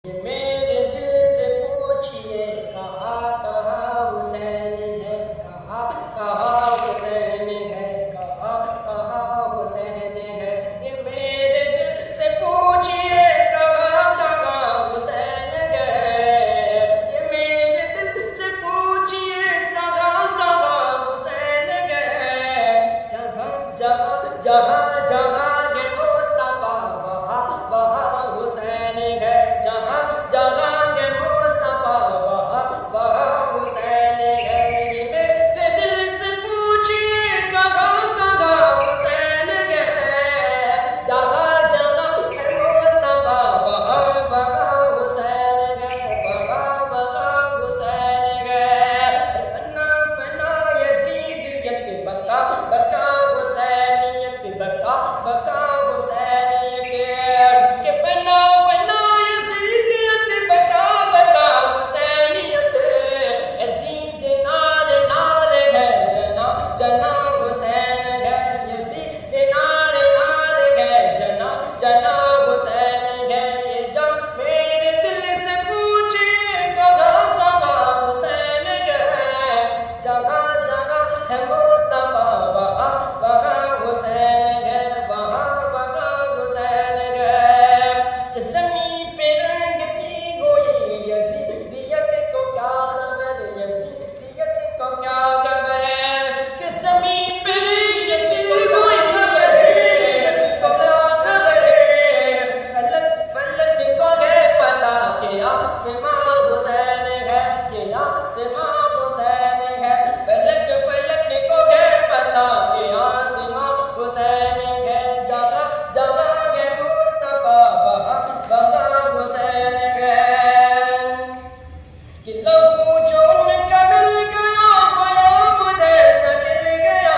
میرے دل سے پوچھئے کہاں کہاں حسین ہے، کہاں کہاں حسین ہے، کہاں کہاں حسین ہے۔ یہ میرے دل سے پوچھئے کہاں کہاں حسین ہے، یہ میرے دل سے پوچھئے کہاں کہاں حسین ہے۔ جگہ جگہ جگہ جگہ یہ مصطفیٰ وہاں وہاں حسین ہے، جہاں جہاں یہ مصطفیٰ وہاں وہاں حسین ہے۔ میرے دل سے پوچھئے کہاں کہاں حسین ہے، جگہ جگہ ہے مصطفیٰ وہاں وہاں حسین ہے، وہاں وہاں حسین ہے۔ فنا فنا یزیدیت بقا بقا حسینیت بقا بقا حسینیت کہ فنا فنا یزیدیت بقا بقا حسینیت۔ یزید نار نار ہے، جنا جنا حسین ہے، یزید نار نار ہے، جنا جنا حسین ہے۔ یہ جا میرے دل سے پوچھے کہاں کہاں حسین ہے، جگہ جگہ ہے مصطفیٰ وہاں وہاں حسین ہے، وہاں وہاں حسین ہے۔ زمین پہ رنگتی ہوئی یزیدیت کو کیا خبر، یزیدیت کو کیا خبر ہے کہ زمین پہ رنگتی ہوئی یزیدیت کو کیا خبر ہے۔ فلک فلک کو ہے پتا کہ آسماں حسین ہے، کہ آسماں حسین ہے۔ فلک فلک کو ہے پتا کہ آسماں حسین ہے، جگہ جگہ ہے مصطفیٰ وہاں وہاں حسین ہے۔ کہ لہو جو ان کا مل گیا غلام جیسا کھل گیا،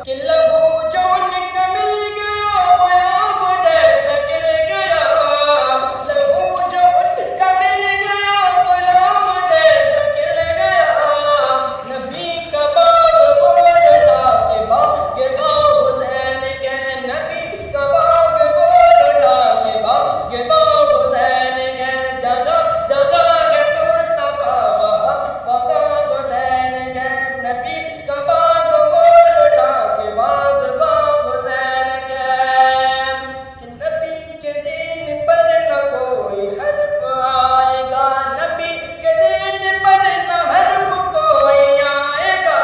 کہ لہو جو ان کا مل گیا غلام جیسا کھل گیا، لہو جو ان کا مل گیا غلام جیسا کھل گیا۔ نبی کا باغ بول اٹھا کہ باغ کے باغ حسین کے، نبی کا باغ بول اٹھا کہ باغ کے باغ حسین کے، جگہ جگہ ہے مصطفیٰ وہاں وہاں حسین ہے۔ نبی کا باغ بول اٹھا کہ باغ باغ حسین کے، کہ نبی کے دین پر نہ کوئی حرف آئے گا، نبی کے دین پر نہ حرف کوئی آئے گا،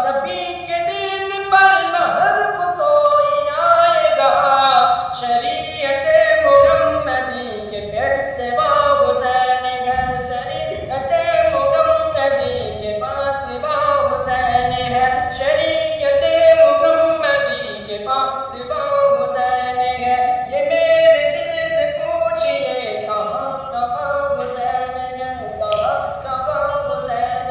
نبی کے دین پر نہ حرف کوئی آئے گا۔ شریعت محمدی کے پیٹ سے